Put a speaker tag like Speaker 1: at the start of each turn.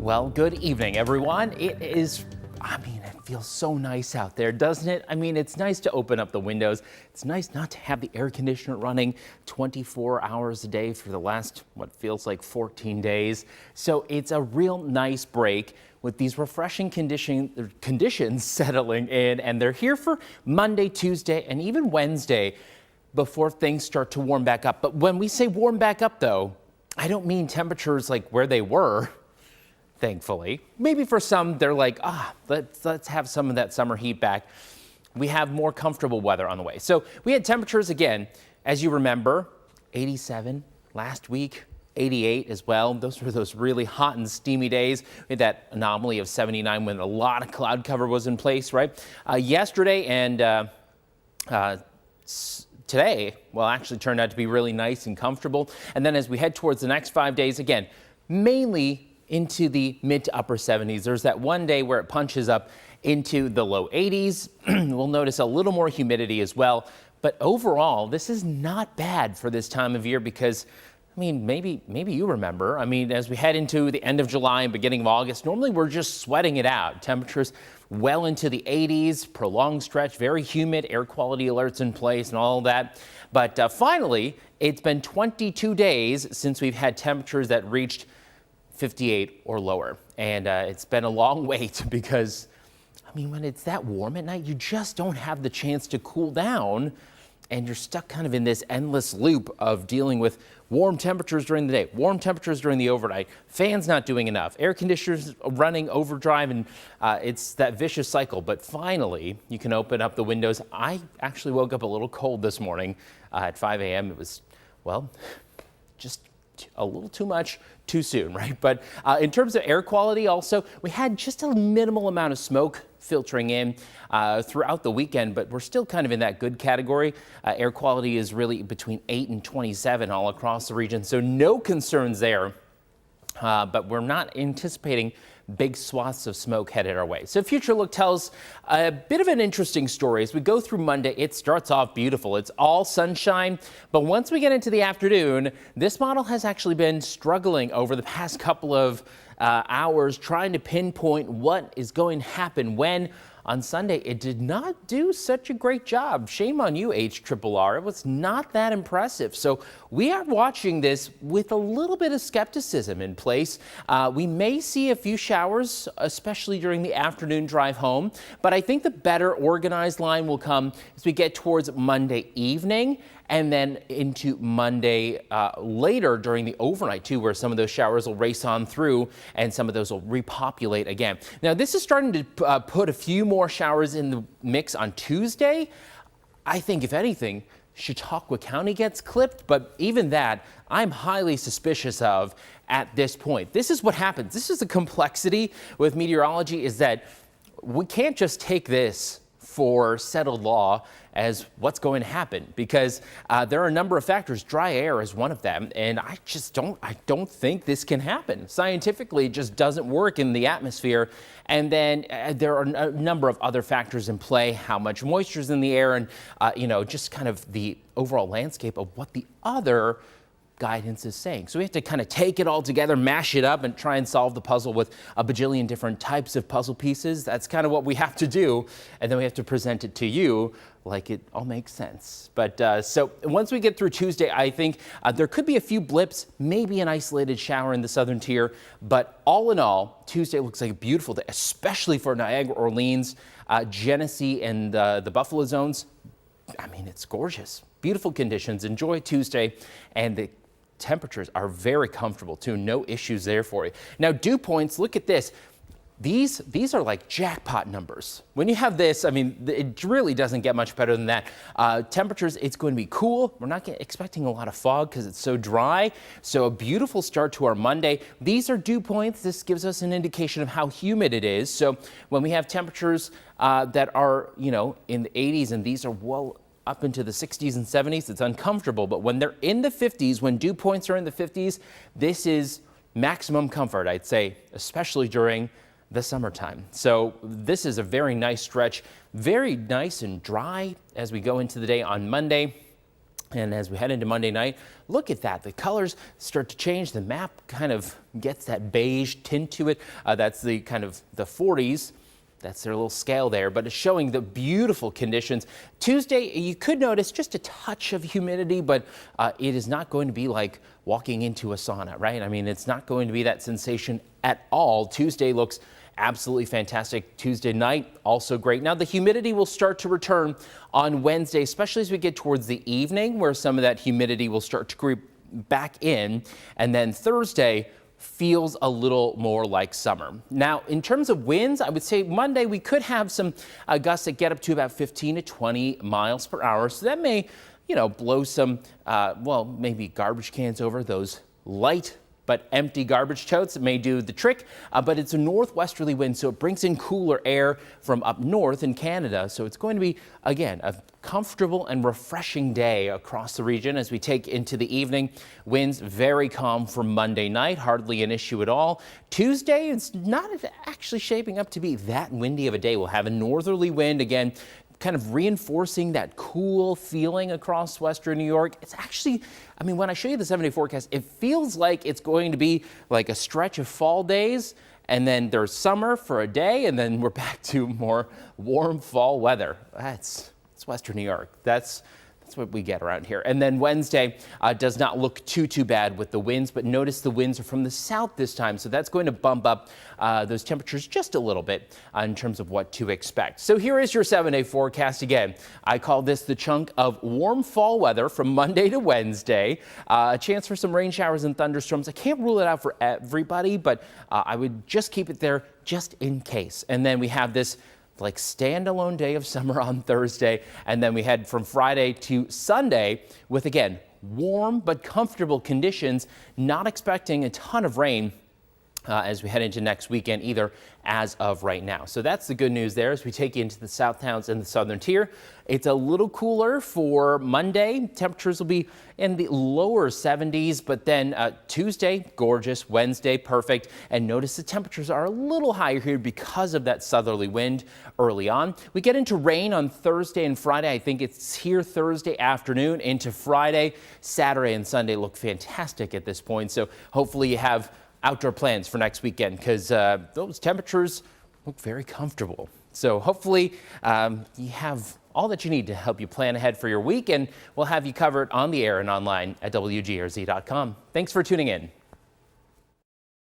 Speaker 1: Well, good evening, everyone. It feels so nice out there, doesn't it? It's nice to open up the windows. It's nice not to have the air conditioner running 24 hours a day for the last, what feels like 14 days. So it's a real nice break with these refreshing conditions settling in, and they're here for Monday, Tuesday, and even Wednesday before things start to warm back up. But when we say warm back up, though, I don't mean temperatures like where they were. Thankfully, maybe for some, they're like, let's have some of that summer heat back. We have more comfortable weather on the way. So we had temperatures again, as you remember, 87 last week, 88 as well. Those were those really hot and steamy days. We had that anomaly of 79 when a lot of cloud cover was in place, right? Yesterday and today, well, actually turned out to be really nice and comfortable. And then as we head towards the next 5 days, again, mainly into the mid to upper 70s. There's that one day where it punches up into the low 80s. We'll notice a little more humidity as well. But overall, this is not bad for this time of year because, maybe you remember, as we head into the end of July and beginning of August, normally we're just sweating it out. Temperatures well into the 80s, prolonged stretch, very humid, air quality alerts in place and all that. But finally, it's been 22 days since we've had temperatures that reached 58 or lower. And it's been a long wait because, when it's that warm at night, you just don't have the chance to cool down. And you're stuck kind of in this endless loop of dealing with warm temperatures during the day, warm temperatures during the overnight, fans not doing enough, air conditioners running overdrive, and it's that vicious cycle. But finally, you can open up the windows. I actually woke up a little cold this morning at 5 a.m. It was, well, just a little too much too soon, right? But in terms of air quality also, we had just a minimal amount of smoke filtering in throughout the weekend, but we're still kind of in that good category. Air quality is really between 8 and 27 all across the region, so no concerns there. But we're not anticipating big swaths of smoke headed our way. So Future Look tells a bit of an interesting story. As we go through Monday, it starts off beautiful. It's all sunshine. But once we get into the afternoon, this model has actually been struggling over the past couple of hours trying to pinpoint what is going to happen when. On Sunday, it did not do such a great job. Shame on you, HRRR. It was not that impressive. So we are watching this with a little bit of skepticism in place. We may see a few showers, especially during the afternoon drive home. But I think the better organized line will come as we get towards Monday evening and then into Monday later during the overnight too, where some of those showers will race on through and some of those will repopulate again. Now this is starting to put a few more showers in the mix on Tuesday. I think if anything, Chautauqua County gets clipped, but even that I'm highly suspicious of at this point. This is what happens. This is the complexity with meteorology, is that we can't just take this for settled law as what's going to happen, because there are a number of factors. Dry air is one of them, and I don't think this can happen. Scientifically, it just doesn't work in the atmosphere. And then there are a number of other factors in play, how much moisture is in the air, and just kind of the overall landscape of what the other guidance is saying. So we have to kind of take it all together, mash it up, and try and solve the puzzle with a bajillion different types of puzzle pieces. That's kind of what we have to do. And then we have to present it to you like it all makes sense. But so once we get through Tuesday, I think there could be a few blips, maybe an isolated shower in the southern tier. But all in all, Tuesday looks like a beautiful day, especially for Niagara, Orleans, Genesee, and the Buffalo zones. It's gorgeous. Beautiful conditions. Enjoy Tuesday. And the temperatures are very comfortable too. No issues there for you. Now, dew points, look at this. These are like jackpot numbers. When you have this, it really doesn't get much better than that. Temperatures, it's going to be cool. We're not expecting a lot of fog because it's so dry. So a beautiful start to our Monday. These are dew points. This gives us an indication of how humid it is. So when we have temperatures that are, in the 80s, and these are well up into the 60s and 70s, it's uncomfortable. But when they're in the 50s, when dew points are in the 50s, this is maximum comfort, I'd say, especially during the summertime. So this is a very nice stretch, very nice and dry as we go into the day on Monday. And as we head into Monday night, look at that. The colors start to change. The map kind of gets that beige tint to it. That's the kind of the 40s. That's their little scale there, but it's showing the beautiful conditions. Tuesday, you could notice just a touch of humidity, but it is not going to be like walking into a sauna, right? I mean, it's not going to be that sensation at all. Tuesday looks absolutely fantastic. Tuesday night, also great. Now, the humidity will start to return on Wednesday, especially as we get towards the evening, where some of that humidity will start to creep back in. And then Thursday feels a little more like summer. Now, in terms of winds, I would say Monday we could have some gusts that get up to about 15 to 20 miles per hour. So that may, blow some, well, maybe garbage cans over those light but empty garbage totes. It may do the trick, but it's a northwesterly wind, so it brings in cooler air from up north in Canada. So it's going to be, again, a comfortable and refreshing day across the region as we take into the evening. Winds very calm for Monday night, hardly an issue at all. Tuesday, it's not actually shaping up to be that windy of a day. We'll have a northerly wind again, kind of reinforcing that cool feeling across western New York. It's actually, I mean, when I show you the 7-day forecast, it feels like it's going to be like a stretch of fall days, and then there's summer for a day, and then we're back to more warm fall weather. It's western New York. That's what we get around here. And then Wednesday does not look too bad with the winds, but notice the winds are from the south this time, so that's going to bump up those temperatures just a little bit in terms of what to expect. So here is your 7-day forecast again. I call this the chunk of warm fall weather from Monday to Wednesday. A chance for some rain showers and thunderstorms. I can't rule it out for everybody, but I would just keep it there just in case. And then we have this like standalone day of summer on Thursday, and then we head from Friday to Sunday with, again, warm but comfortable conditions. Not expecting a ton of rain as we head into next weekend either as of right now. So that's the good news there as we take you into the south towns and the southern tier. It's a little cooler for Monday. Temperatures will be in the lower 70s, but then Tuesday, gorgeous. Wednesday, perfect. And notice the temperatures are a little higher here because of that southerly wind early on. We get into rain on Thursday and Friday. I think it's here Thursday afternoon into Friday. Saturday and Sunday look fantastic at this point. So hopefully you have outdoor plans for next weekend because those temperatures look very comfortable. So hopefully you have all that you need to help you plan ahead for your week, and we'll have you covered on the air and online at WGRZ.com. Thanks for tuning in.